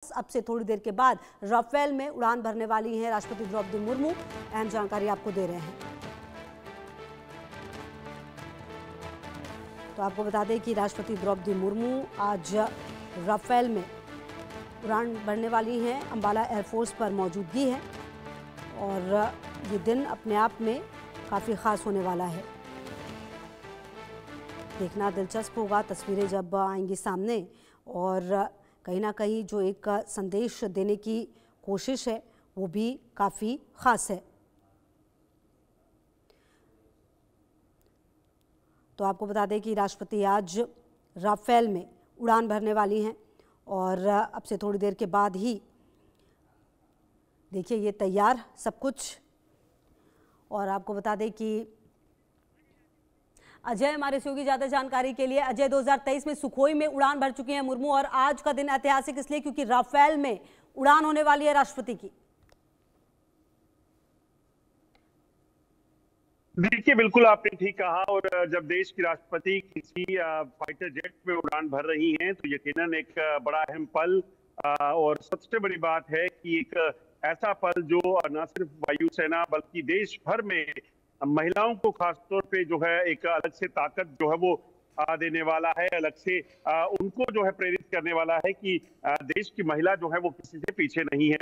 अब से थोड़ी देर के बाद राफेल में उड़ान भरने वाली हैं राष्ट्रपति द्रौपदी मुर्मू। अहम जानकारी आपको दे रहे हैं। तो आपको बता दें कि राष्ट्रपति द्रौपदी मुर्मू आज राफेल में उड़ान भरने वाली हैं। अंबाला एयरफोर्स पर मौजूदगी है और ये दिन अपने आप में काफ़ी ख़ास होने वाला है। देखना दिलचस्प होगा तस्वीरें जब आएंगी सामने और कहीं ना कहीं जो एक संदेश देने की कोशिश है वो भी काफ़ी ख़ास है। तो आपको बता दें कि राष्ट्रपति आज राफेल में उड़ान भरने वाली हैं और अब से थोड़ी देर के बाद ही देखिए ये तैयार सब कुछ। और आपको बता दें कि अजय हमारे सहयोगी ज़्यादा जानकारी के लिए। अजय, 2023 में सुखोई में उड़ान भर चुकी हैं मुर्मू और आज का दिन ऐतिहासिक इसलिए क्योंकि राफेल में उड़ान होने वाली है राष्ट्रपति की। देखिए, बिल्कुल आपने ठीक कहा। और जब देश की राष्ट्रपति किसी फाइटर जेट में उड़ान भर रही हैं तो यकीनन एक बड़ा अहम पल और सबसे बड़ी बात है कि एक ऐसा पल जो न सिर्फ वायुसेना बल्कि देश भर में महिलाओं को खासतौर पे जो है एक अलग से ताकत जो है वो देने वाला है, अलग से उनको जो है प्रेरित करने वाला है कि देश की महिला जो है वो किसी से पीछे नहीं है।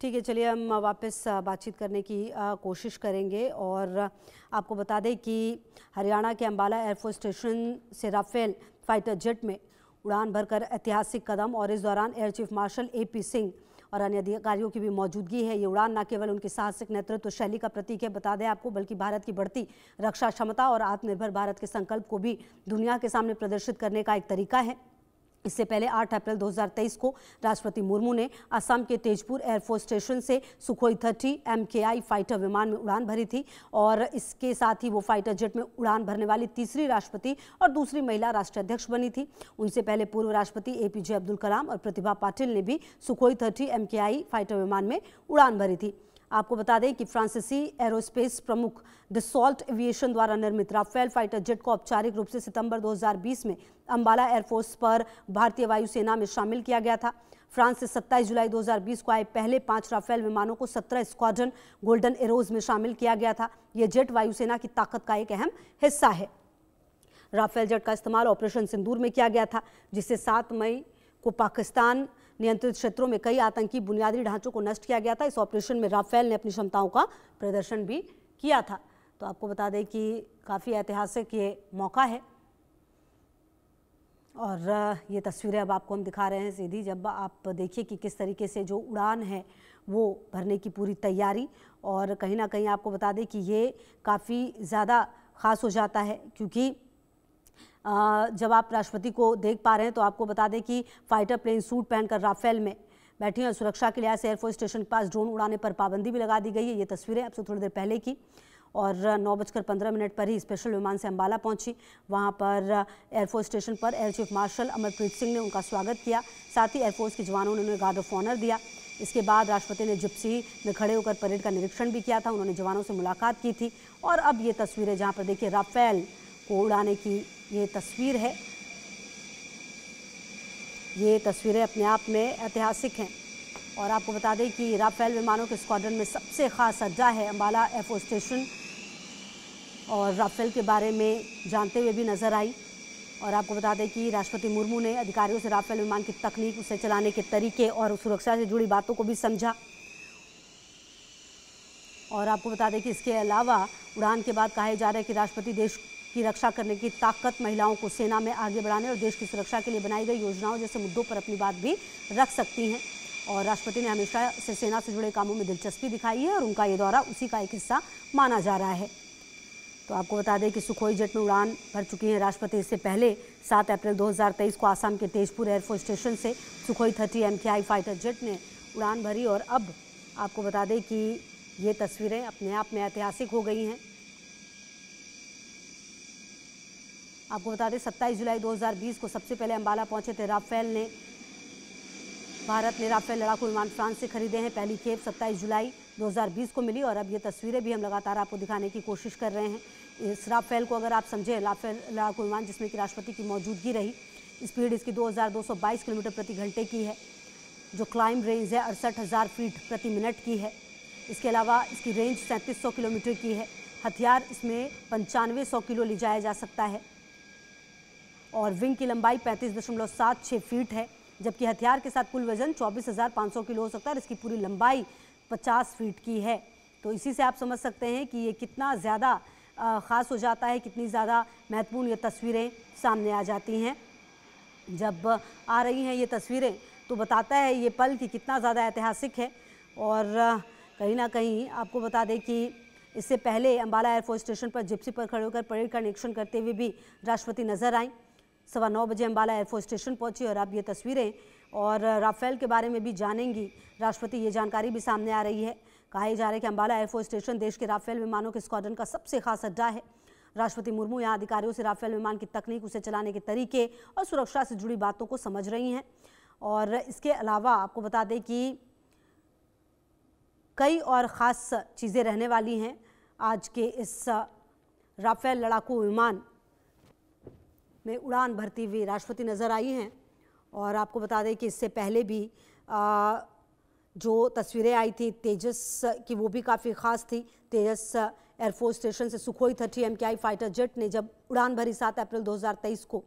ठीक है, चलिए हम वापस बातचीत करने की कोशिश करेंगे। और आपको बता दें कि हरियाणा के अंबाला एयरफोर्स स्टेशन से राफेल फाइटर जेट में उड़ान भरकर ऐतिहासिक कदम। और इस दौरान air chief marshal AP Singh और अन्य अधिकारियों की भी मौजूदगी है। ये उड़ान न केवल उनकी साहसिक नेतृत्व शैली का प्रतीक है, बता दें आपको, बल्कि भारत की बढ़ती रक्षा क्षमता और आत्मनिर्भर भारत के संकल्प को भी दुनिया के सामने प्रदर्शित करने का एक तरीका है। इससे पहले 8 अप्रैल 2023 को राष्ट्रपति मुर्मू ने असम के तेजपुर एयरफोर्स स्टेशन से सुखोई 30 MKI फाइटर विमान में उड़ान भरी थी और इसके साथ ही वो फाइटर जेट में उड़ान भरने वाली तीसरी राष्ट्रपति और दूसरी महिला राष्ट्रीय अध्यक्ष बनी थी। उनसे पहले पूर्व राष्ट्रपति APJ अब्दुल कलाम और प्रतिभा पाटिल ने भी सुखोई 30 MKI फाइटर विमान में उड़ान भरी थी। आपको बता दें कि फ्रांसीसी एरोस्पेस प्रमुख डसॉल्ट एविएशन द्वारा निर्मित राफेल फाइटर जेट को औपचारिक रूप से सितंबर 2020 में अंबाला एयरफोर्स पर भारतीय वायुसेना में शामिल किया गया था। फ्रांस से 27 जुलाई 2020 को आए पहले 5 राफेल विमानों को 17 स्क्वाड्रन गोल्डन एरोज में शामिल किया गया था। यह जेट वायुसेना की ताकत का एक अहम हिस्सा है। राफेल जेट का इस्तेमाल ऑपरेशन सिंदूर में किया गया था, जिससे 7 मई को पाकिस्तान नियंत्रित क्षेत्रों में कई आतंकी बुनियादी ढांचों को नष्ट किया गया था। इस ऑपरेशन में राफेल ने अपनी क्षमताओं का प्रदर्शन भी किया था। तो आपको बता दें कि काफ़ी ऐतिहासिक ये मौका है और ये तस्वीरें अब आपको हम दिखा रहे हैं सीधी। जब आप देखिए कि किस तरीके से जो उड़ान है वो भरने की पूरी तैयारी। और कहीं ना कहीं आपको बता दें कि ये काफ़ी ज़्यादा ख़ास हो जाता है क्योंकि जब आप राष्ट्रपति को देख पा रहे हैं तो आपको बता दें कि फाइटर प्लेन सूट पहनकर राफेल में बैठी हैं और सुरक्षा के लिहाज से एयरफोर्स स्टेशन के पास ड्रोन उड़ाने पर पाबंदी भी लगा दी गई है। ये तस्वीरें अब से थोड़ी देर पहले की। और 9:15 पर ही स्पेशल विमान से अंबाला पहुंची। वहां पर एयरफोर्स स्टेशन पर air chief marshal Amarpreet Singh ने उनका स्वागत किया। साथ ही एयरफोर्स के जवानों ने उन्हें गार्ड ऑफ ऑनर दिया। इसके बाद राष्ट्रपति ने जिप्सी में खड़े होकर परेड का निरीक्षण भी किया था। उन्होंने जवानों से मुलाकात की थी। और अब ये तस्वीरें जहाँ पर देखिए राफेल को उड़ाने की ये तस्वीर है। ये तस्वीरें अपने आप में ऐतिहासिक हैं। और आपको बता दें कि राफेल विमानों के स्क्वाड्रन में सबसे खास अड्डा है अंबाला एयरफोर्स स्टेशन। और राफेल के बारे में जानते हुए भी नजर आई। और आपको बता दें कि राष्ट्रपति मुर्मू ने अधिकारियों से राफेल विमान की तकनीक, उसे चलाने के तरीके और सुरक्षा से जुड़ी बातों को भी समझा। और आपको बता दें कि इसके अलावा उड़ान के बाद कहा जा रहा है कि राष्ट्रपति देश की रक्षा करने की ताकत, महिलाओं को सेना में आगे बढ़ाने और देश की सुरक्षा के लिए बनाई गई योजनाओं जैसे मुद्दों पर अपनी बात भी रख सकती हैं। और राष्ट्रपति ने हमेशा से सेना से जुड़े कामों में दिलचस्पी दिखाई है और उनका ये दौरा उसी का एक हिस्सा माना जा रहा है। तो आपको बता दें कि सुखोई जेट में उड़ान भर चुकी हैं राष्ट्रपति। इससे पहले 7 अप्रैल 2023 को आसाम के तेजपुर एयरफोर्स स्टेशन से सुखोई 30 MKI फाइटर जेट ने उड़ान भरी। और अब आपको बता दें कि ये तस्वीरें अपने आप में ऐतिहासिक हो गई हैं। आपको बता दें 27 जुलाई 2020 को सबसे पहले अंबाला पहुंचे थे राफेल ने। भारत ने राफेल लड़ाकू विमान फ्रांस से खरीदे हैं। पहली खेप 27 जुलाई 2020 को मिली और अब ये तस्वीरें भी हम लगातार आपको दिखाने की कोशिश कर रहे हैं। इस राफेल को अगर आप समझें, राफेल लड़ाकू विमान जिसमें कि राष्ट्रपति की मौजूदगी रही, स्पीड इसकी 2222 किलोमीटर प्रति घंटे की है। जो क्लाइंब रेंज है 68,000 फीट प्रति मिनट की है। इसके अलावा इसकी रेंज 3700 किलोमीटर की है। हथियार इसमें 9500 किलो ले जाया जा सकता है और विंग की लंबाई 35.76 फीट है, जबकि हथियार के साथ कुल वजन 24,500 किलो हो सकता है और इसकी पूरी लंबाई 50 फीट की है। तो इसी से आप समझ सकते हैं कि ये कितना ज़्यादा ख़ास हो जाता है, कितनी ज़्यादा महत्वपूर्ण ये तस्वीरें सामने आ जाती हैं। जब आ रही हैं ये तस्वीरें तो बताता है ये पल कि कितना ज़्यादा ऐतिहासिक है। और कहीं ना कहीं आपको बता दें कि इससे पहले अंबाला एयरफोर्स स्टेशन पर जिप्सी पर खड़े होकर परेड का निरीक्षण करते हुए भी राष्ट्रपति नजर आईं। 9:15 बजे अंबाला एयरफोर्स स्टेशन पहुंची और अब ये तस्वीरें और राफेल के बारे में भी जानेंगी राष्ट्रपति। ये जानकारी भी सामने आ रही है। कहा जा रहा है कि अंबाला एयरफोर्स स्टेशन देश के राफेल विमानों के स्क्वाड्रन का सबसे खास अड्डा है। राष्ट्रपति मुर्मू यहाँ अधिकारियों से राफेल विमान की तकनीक, उसे चलाने के तरीके और सुरक्षा से जुड़ी बातों को समझ रही हैं। और इसके अलावा आपको बता दें कि कई और ख़ास चीज़ें रहने वाली हैं आज के इस राफेल लड़ाकू विमान में उड़ान भरती हुई राष्ट्रपति नज़र आई हैं। और आपको बता दें कि इससे पहले भी जो तस्वीरें आई थी तेजस की, वो भी काफ़ी ख़ास थी। तेजस एयरफोर्स स्टेशन से सुखोई 30 MKI फाइटर जेट ने जब उड़ान भरी 7 अप्रैल 2023 को,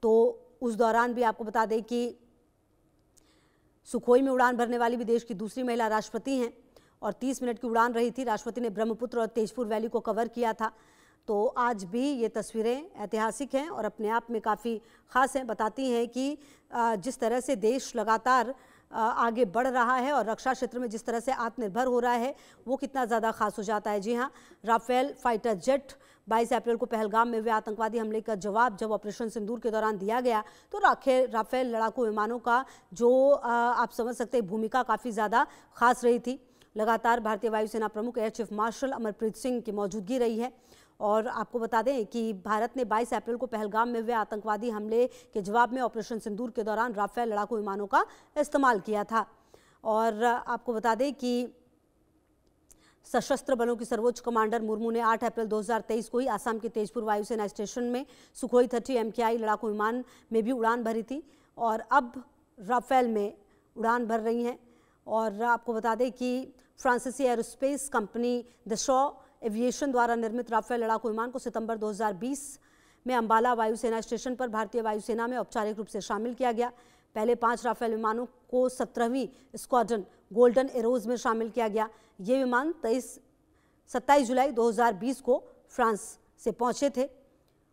तो उस दौरान भी आपको बता दें कि सुखोई में उड़ान भरने वाली भी देश की दूसरी महिला राष्ट्रपति हैं और 30 मिनट की उड़ान रही थी। राष्ट्रपति ने ब्रह्मपुत्र और तेजपुर वैली को कवर किया था। तो आज भी ये तस्वीरें ऐतिहासिक हैं और अपने आप में काफ़ी ख़ास हैं। बताती हैं कि जिस तरह से देश लगातार आगे बढ़ रहा है और रक्षा क्षेत्र में जिस तरह से आत्मनिर्भर हो रहा है वो कितना ज़्यादा खास हो जाता है। जी हाँ, राफेल फाइटर जेट 22 अप्रैल को पहलगाम में हुए आतंकवादी हमले का जवाब जब ऑपरेशन सिंदूर के दौरान दिया गया तो राफेल लड़ाकू विमानों का जो आप समझ सकते हैं भूमिका काफ़ी ज़्यादा खास रही थी। लगातार भारतीय वायुसेना प्रमुख air chief marshal Amarpreet Singh की मौजूदगी रही है। और आपको बता दें कि भारत ने 22 अप्रैल को पहलगाम में हुए आतंकवादी हमले के जवाब में ऑपरेशन सिंदूर के दौरान राफेल लड़ाकू विमानों का इस्तेमाल किया था। और आपको बता दें कि सशस्त्र बलों की सर्वोच्च कमांडर मुर्मू ने 8 अप्रैल 2023 को ही आसाम के तेजपुर वायुसेना स्टेशन में सुखोई 30 MKI लड़ाकू विमान में भी उड़ान भरी थी और अब राफेल में उड़ान भर रही हैं। और आपको बता दें कि फ्रांसीसी एरोस्पेस कंपनी दशॉ एविएशन द्वारा निर्मित राफेल लड़ाकू विमान को सितंबर 2020 में अंबाला वायुसेना स्टेशन पर भारतीय वायुसेना में औपचारिक रूप से शामिल किया गया। पहले 5 राफेल विमानों को 17वीं स्क्वाड्रन गोल्डन एरोज में शामिल किया गया। ये विमान 27 जुलाई 2020 को फ्रांस से पहुंचे थे।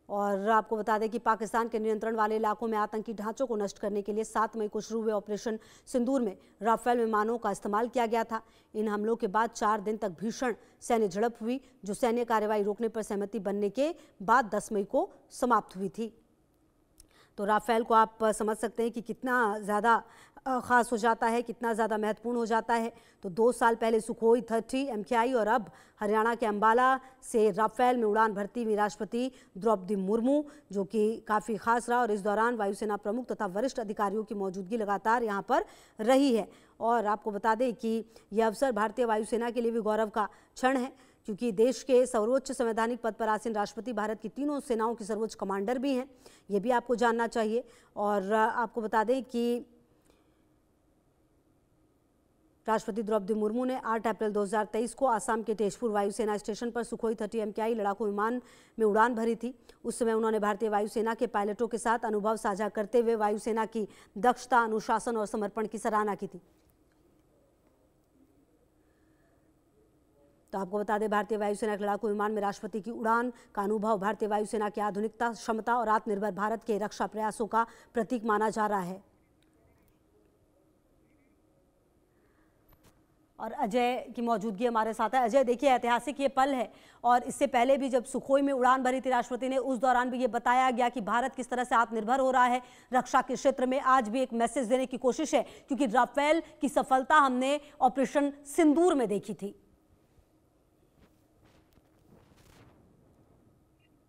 और आपको बता दें कि पाकिस्तान के नियंत्रण वाले इलाकों में आतंकी ढांचों को नष्ट करने के लिए 7 मई को शुरू हुए ऑपरेशन सिंदूर में राफेल विमानों का इस्तेमाल किया गया था। इन हमलों के बाद 4 दिन तक भीषण सैन्य झड़प हुई जो सैन्य कार्रवाई रोकने पर सहमति बनने के बाद 10 मई को समाप्त हुई थी। तो राफेल को आप समझ सकते हैं कि कितना ज़्यादा ख़ास हो जाता है, कितना ज़्यादा महत्वपूर्ण हो जाता है। तो 2 साल पहले सुखोई 30 MKI और अब हरियाणा के अंबाला से राफेल में उड़ान भरती हुई राष्ट्रपति द्रौपदी मुर्मू, जो कि काफ़ी खास रहा। और इस दौरान वायुसेना प्रमुख तथा वरिष्ठ अधिकारियों की मौजूदगी लगातार यहाँ पर रही है। और आपको बता दें कि यह अवसर भारतीय वायुसेना के लिए भी गौरव का क्षण है, क्योंकि देश के सर्वोच्च संवैधानिक पद पर आसीन राष्ट्रपति भारत की तीनों सेनाओं की सर्वोच्च कमांडर भी हैं। ये भी आपको जानना चाहिए। और आपको बता दें कि राष्ट्रपति द्रौपदी मुर्मू ने 8 अप्रैल 2023 को आसाम के तेजपुर वायुसेना स्टेशन पर सुखोई 30 MKI लड़ाकू विमान में उड़ान भरी थी। उस समय उन्होंने भारतीय वायुसेना के पायलटों के साथ अनुभव साझा करते हुए वायुसेना की दक्षता, अनुशासन और समर्पण की सराहना की थी। तो आपको बता दें, भारतीय वायुसेना के लड़ाकू विमान में राष्ट्रपति की उड़ान का अनुभव भारतीय वायुसेना की आधुनिकता, क्षमता और आत्मनिर्भर भारत के रक्षा प्रयासों का प्रतीक माना जा रहा है। और अजय की मौजूदगी हमारे साथ है। अजय, देखिए ऐतिहासिक ये पल है और इससे पहले भी जब सुखोई में उड़ान भरी थी राष्ट्रपति ने, उस दौरान भी ये बताया गया कि भारत किस तरह से आत्मनिर्भर हो रहा है रक्षा के क्षेत्र में। आज भी एक मैसेज देने की कोशिश है, क्योंकि राफेल की सफलता हमने ऑपरेशन सिंदूर में देखी थी।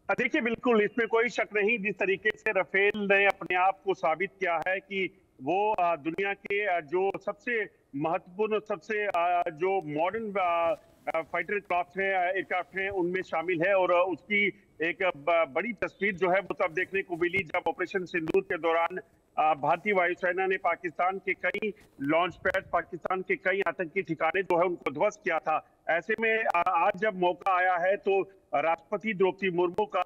देखिए, बिल्कुल इसमें कोई शक नहीं। जिस तरीके से राफेल ने अपने आप को साबित किया है कि वो दुनिया के जो सबसे महत्वपूर्ण, सबसे जो मॉडर्न फाइटर क्राफ्ट है, एयरक्राफ्ट हैं, उनमें शामिल है। और उसकी एक बड़ी तस्वीर जो है वो तब देखने को मिली जब ऑपरेशन सिंदूर के दौरान भारतीय वायुसेना ने पाकिस्तान के कई लॉन्च पैड, पाकिस्तान के कई आतंकी ठिकाने जो है उनको ध्वस्त किया था। ऐसे में आज जब मौका आया है तो राष्ट्रपति द्रौपदी मुर्मू का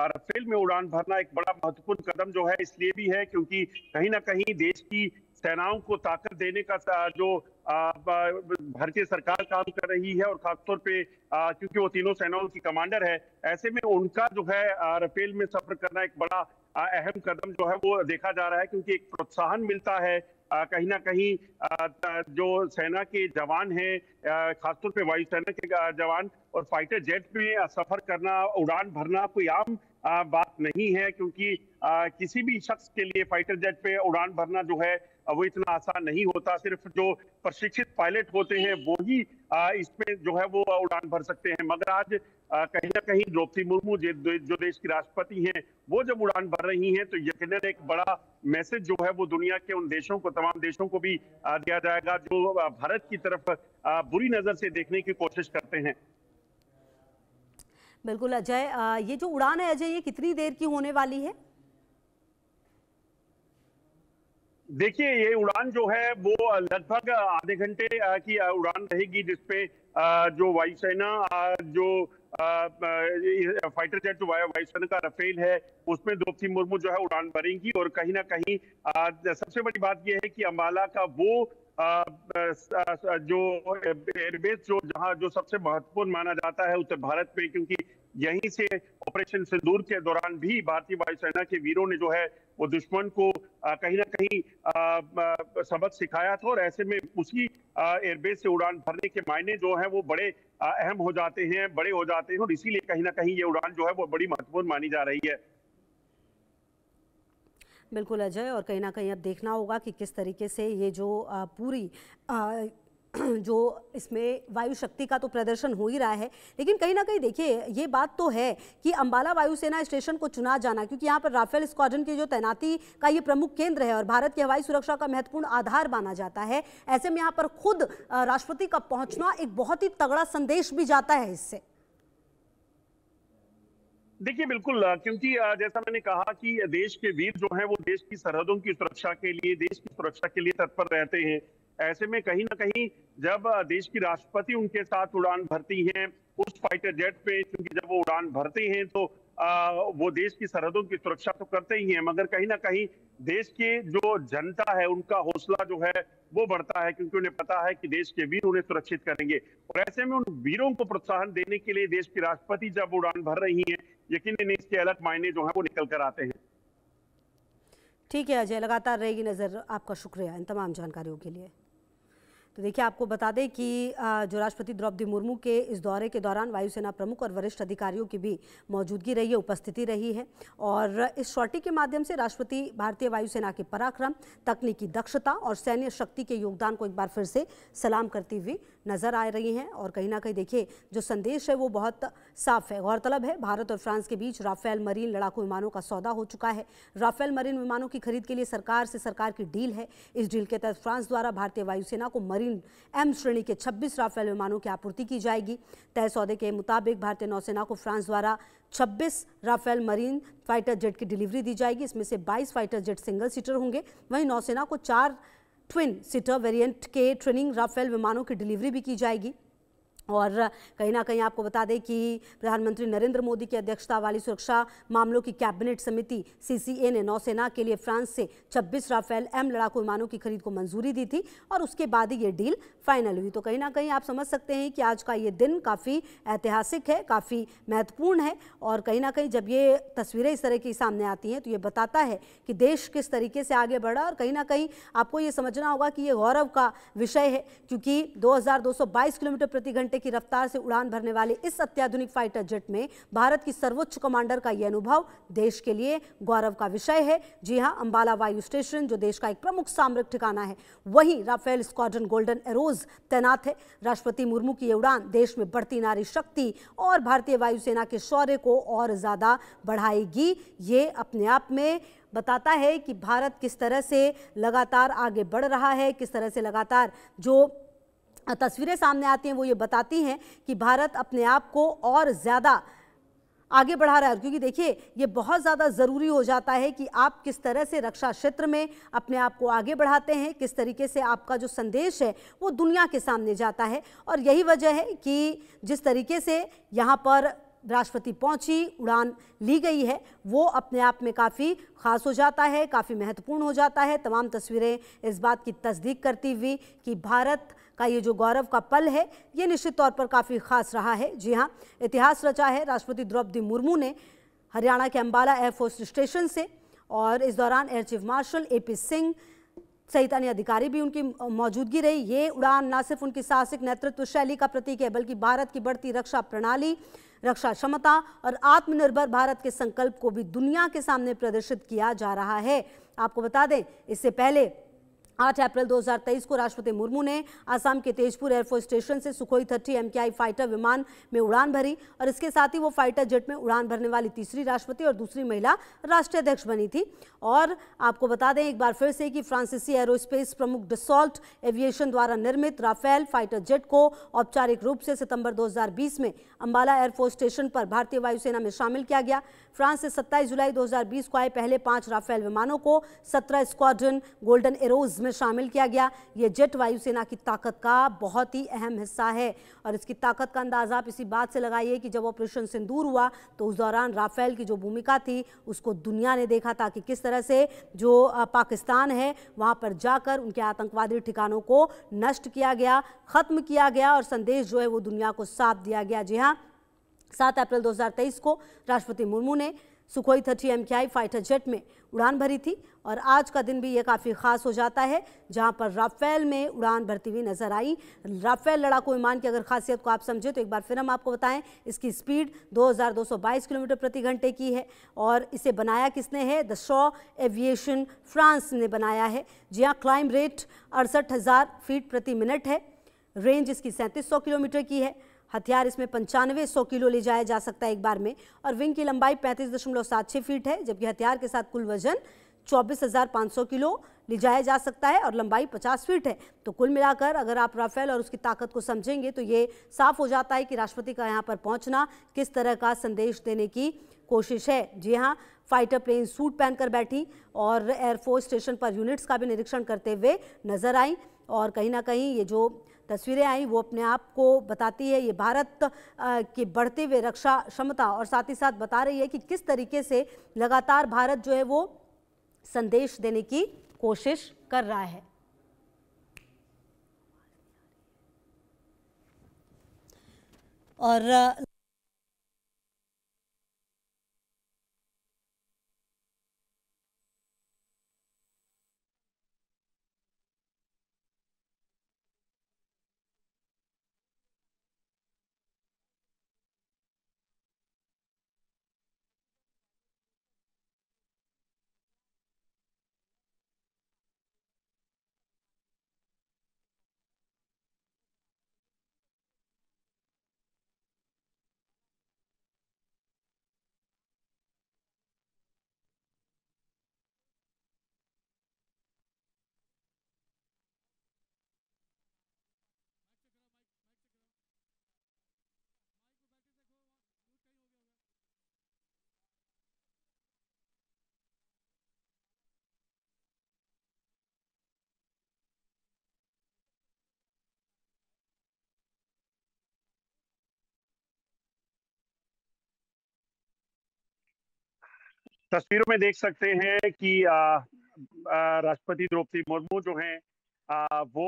राफेल में उड़ान भरना एक बड़ा महत्वपूर्ण कदम जो है इसलिए भी है क्योंकि कहीं ना कहीं देश की सेनाओं को ताकत देने का जो भारतीय सरकार काम कर रही है और खासतौर पे क्योंकि वो तीनों सेनाओं की कमांडर है, ऐसे में उनका जो है राफेल में सफर करना एक बड़ा अहम कदम जो है वो देखा जा रहा है क्योंकि एक प्रोत्साहन मिलता है कहीं ना कहीं जो सेना के जवान हैं, खासतौर पे वायुसेना के जवान और फाइटर जेट में सफर करना, उड़ान भरना कोई आम बात नहीं है क्योंकि किसी भी शख्स के लिए फाइटर जेट पे उड़ान भरना जो है वो इतना आसान नहीं होता। सिर्फ जो प्रशिक्षित पायलट होते हैं वो ही इसमें जो है वो उड़ान भर सकते हैं। मगर आज कहीं ना कहीं द्रौपदी मुर्मू जो देश की राष्ट्रपति हैं वो जब उड़ान भर रही हैं तो यकीनन एक बड़ा मैसेज जो है वो दुनिया के उन देशों को, तमाम देशों को भी दिया जाएगा जो भारत की तरफ बुरी नजर से देखने की कोशिश करते हैं। बिल्कुल अजय, ये जो उड़ान है अजय, ये कितनी देर की होने वाली है? देखिए, ये उड़ान जो है वो लगभग आधे घंटे की उड़ान रहेगी जिसपे जो वायुसेना जो फाइटर जेट जो वायुसेना का राफेल है उसमें द्रौपदी मुर्मू जो है उड़ान भरेंगी। और कहीं ना कहीं सबसे बड़ी बात यह है कि अंबाला का वो जो एयरबेस जो सबसे महत्वपूर्ण माना जाता है उत्तर भारत में, क्योंकि यहीं से ऑपरेशन सिंदूर के दौरान भी भारतीय वायुसेना के वीरों ने जो है वो दुश्मन को कहीं ना कहीं सबक सिखाया था। और ऐसे में उसी एयरबेस से उड़ान भरने के मायने जो है वो बड़े अहम हो जाते हैं, बड़े हो जाते हैं और इसीलिए कहीं ना कहीं ये उड़ान जो है वो बड़ी महत्वपूर्ण मानी जा रही है। बिल्कुल अजय, और कहीं ना कहीं अब देखना होगा कि किस तरीके से ये जो पूरी जो इसमें वायु शक्ति का तो प्रदर्शन हो ही रहा है, लेकिन कहीं ना कहीं देखिए ये बात तो है कि अंबाला वायुसेना स्टेशन को चुना जाना, क्योंकि यहाँ पर राफेल स्क्वाड्रन की जो तैनाती का ये प्रमुख केंद्र है और भारत की हवाई सुरक्षा का महत्वपूर्ण आधार माना जाता है। ऐसे में यहाँ पर खुद राष्ट्रपति का पहुंचना एक बहुत ही तगड़ा संदेश भी जाता है इससे। देखिए बिल्कुल, क्योंकि जैसा मैंने कहा कि देश के वीर जो हैं वो देश की सरहदों की सुरक्षा के लिए, देश की सुरक्षा के लिए तत्पर रहते हैं। ऐसे में कहीं ना कहीं जब देश की राष्ट्रपति उनके साथ उड़ान भरती हैं उस फाइटर जेट पे, क्योंकि जब वो उड़ान भरते हैं तो वो देश की सरहदों की सुरक्षा तो करते ही हैं, मगर कहीं ना कहीं देश के जो जनता है उनका हौसला जो है वो बढ़ता है क्योंकि उन्हें पता है कि देश के वीर उन्हें सुरक्षित करेंगे। और ऐसे में उन वीरों को प्रोत्साहन देने के लिए देश की राष्ट्रपति जब उड़ान भर रही हैं, यकीनन इसके अलग मायने जो है वो निकल कर आते हैं। ठीक है अजय, लगातार रहेगी नजर। आपका शुक्रिया इन तमाम जानकारियों के लिए। तो देखिए, आपको बता दें कि जो राष्ट्रपति द्रौपदी मुर्मू के इस दौरे के दौरान वायुसेना प्रमुख और वरिष्ठ अधिकारियों की भी मौजूदगी रही है, उपस्थिति रही है। और इस शॉटी के माध्यम से राष्ट्रपति भारतीय वायुसेना के पराक्रम, तकनीकी दक्षता और सैन्य शक्ति के योगदान को एक बार फिर से सलाम करती हुई नजर आ रही हैं। और कहीं ना कहीं देखिए जो संदेश है वो बहुत साफ है। गौरतलब है भारत और फ्रांस के बीच राफेल मरीन लड़ाकू विमानों का सौदा हो चुका है। राफेल मरीन विमानों की खरीद के लिए सरकार की डील है। इस डील के तहत फ्रांस द्वारा भारतीय वायुसेना को मरीन एम श्रेणी के 26 राफेल विमानों की आपूर्ति की जाएगी। तय सौदे के मुताबिक भारतीय नौसेना को फ्रांस द्वारा 26 राफेल मरीन फाइटर जेट की डिलीवरी दी जाएगी। इसमें से 22 फाइटर जेट सिंगल सीटर होंगे। वहीं नौसेना को 4 ट्विन सीटर वेरिएंट के ट्रेनिंग राफेल विमानों की डिलीवरी भी की जाएगी। और कहीं ना कहीं आपको बता दें कि प्रधानमंत्री नरेंद्र मोदी की अध्यक्षता वाली सुरक्षा मामलों की कैबिनेट समिति CCA ने नौसेना के लिए फ्रांस से 26 राफेल एम लड़ाकू विमानों की खरीद को मंजूरी दी थी और उसके बाद ही ये डील फाइनल हुई। तो कहीं ना कहीं आप समझ सकते हैं कि आज का ये दिन काफ़ी ऐतिहासिक है, काफ़ी महत्वपूर्ण है। और कहीं ना कहीं जब ये तस्वीरें इस तरह की सामने आती हैं तो ये बताता है कि देश किस तरीके से आगे बढ़ा। और कहीं ना कहीं आपको ये समझना होगा कि ये गौरव का विषय है, क्योंकि 2222 किलोमीटर प्रति घंटे की रफ्तार से उड़ान भरने वाले इस अत्याधुनिक फाइटर जेट में भारत की सर्वोच्च कमांडर का यह अनुभव देश के लिए गौरव का विषय है। जी हां, अंबाला वायु स्टेशन जो देश का एक प्रमुख सामरिक ठिकाना है, वहीं राफेल स्क्वाड्रन गोल्डन एरोज तैनात है। राष्ट्रपति मुर्मू की ये उड़ान देश में बढ़ती नारी शक्ति और भारतीय वायुसेना के शौर्य को और ज्यादा बढ़ाएगी। ये अपने आप में बताता है कि भारत किस तरह से लगातार आगे बढ़ रहा है, किस तरह से लगातार जो तस्वीरें सामने आती हैं वो ये बताती हैं कि भारत अपने आप को और ज़्यादा आगे बढ़ा रहा है, क्योंकि देखिए ये बहुत ज़्यादा ज़रूरी हो जाता है कि आप किस तरह से रक्षा क्षेत्र में अपने आप को आगे बढ़ाते हैं, किस तरीके से आपका जो संदेश है वो दुनिया के सामने जाता है। और यही वजह है कि जिस तरीके से यहाँ पर राष्ट्रपति पहुंची, उड़ान ली गई है, वो अपने आप में काफ़ी खास हो जाता है, काफ़ी महत्वपूर्ण हो जाता है। तमाम तस्वीरें इस बात की तस्दीक करती हुई कि भारत का ये जो गौरव का पल है ये निश्चित तौर पर काफ़ी खास रहा है। जी हाँ, इतिहास रचा है राष्ट्रपति द्रौपदी मुर्मू ने हरियाणा के अंबाला एयरफोर्स स्टेशन से, और इस दौरान air chief marshal AP Singh सहित अन्य अधिकारी भी उनकी मौजूदगी रही। ये उड़ान न सिर्फ उनकी साहसिक नेतृत्व शैली का प्रतीक है, बल्कि भारत की बढ़ती रक्षा प्रणाली, रक्षा क्षमता और आत्मनिर्भर भारत के संकल्प को भी दुनिया के सामने प्रदर्शित किया जा रहा है। आपको बता दें, इससे पहले 8 अप्रैल 2023 को राष्ट्रपति मुर्मू ने आसाम के तेजपुर एयरफोर्स स्टेशन से सुखोई 30 MKI फाइटर विमान में उड़ान भरी, और इसके साथ ही वो फाइटर जेट में उड़ान भरने वाली तीसरी राष्ट्रपति और दूसरी महिला राष्ट्रीय अध्यक्ष बनी थी। और आपको बता दें एक बार फिर से कि फ्रांसीसी एरोस्पेस प्रमुख डसॉल्ट एविएशन द्वारा निर्मित राफेल फाइटर जेट को औपचारिक रूप से सितंबर 2020 में अंबाला एयरफोर्स स्टेशन पर भारतीय वायुसेना में शामिल किया गया। फ्रांस से 27 जुलाई 2020 को आए पहले 5 राफेल विमानों को 17 स्क्वाड्रन गोल्डन एरोज में शामिल किया गया। ये जेट वायुसेना की ताकत का बहुत ही अहम हिस्सा है, और इसकी ताकत का अंदाजा आप इसी बात से लगाइए कि जब ऑपरेशन सिंदूर हुआ तो उस दौरान राफेल की जो भूमिका थी उसको दुनिया ने देखा था कि किस तरह से जो पाकिस्तान है वहाँ पर जाकर उनके आतंकवादी ठिकानों को नष्ट किया गया, ख़त्म किया गया, और संदेश जो है वो दुनिया को साफ दिया गया। जी हाँ, 7 अप्रैल 2023 को राष्ट्रपति मुर्मू ने सुखोई 30 MKI फाइटर जेट में उड़ान भरी थी, और आज का दिन भी ये काफ़ी खास हो जाता है जहां पर राफेल में उड़ान भरती हुई नजर आई। राफेल लड़ाकू विमान की अगर खासियत को आप समझे तो एक बार फिर हम आपको बताएं, इसकी स्पीड 2222 किलोमीटर प्रति घंटे की है, और इसे बनाया किसने है? दसॉ एविएशन फ्रांस ने बनाया है। जी हाँ, क्लाइम रेट 68,000 फीट प्रति मिनट है, रेंज इसकी 3700 किलोमीटर की है, हथियार इसमें 9500 किलो ले जाया जा सकता है एक बार में, और विंग की लंबाई 35.76 फीट है, जबकि हथियार के साथ कुल वजन 24,500 किलो ले जाया जा सकता है और लंबाई 50 फीट है। तो कुल मिलाकर अगर आप राफेल और उसकी ताकत को समझेंगे तो ये साफ हो जाता है कि राष्ट्रपति का यहाँ पर पहुँचना किस तरह का संदेश देने की कोशिश है। जी हाँ, फाइटर प्लेन सूट पहनकर बैठी और एयरफोर्स स्टेशन पर यूनिट्स का भी निरीक्षण करते हुए नजर आई, और कहीं ना कहीं ये जो तस्वीरें आई वो अपने आप को बताती है, ये भारत के बढ़ते हुए रक्षा क्षमता, और साथ ही साथ बता रही है कि किस तरीके से लगातार भारत जो है वो संदेश देने की कोशिश कर रहा है। और तस्वीरों में देख सकते हैं कि राष्ट्रपति द्रौपदी मुर्मू जो हैं वो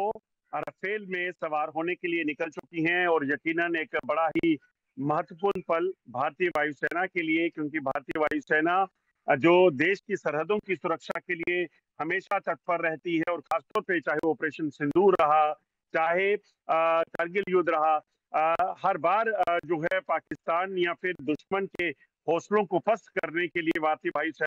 राफेल में सवार होने के लिए निकल चुकी हैं, और यकीनन एक बड़ा ही महत्वपूर्ण पल भारतीय वायुसेना के लिए, क्योंकि भारतीय वायुसेना जो देश की सरहदों की सुरक्षा के लिए हमेशा तत्पर रहती है, और खासतौर पे चाहे वो ऑपरेशन सिंदूर रहा, चाहे कारगिल युद्ध रहा, हर बार जो है पाकिस्तान या फिर दुश्मन के हौसलों को पस्त करने के लिए भारतीय वायुसेना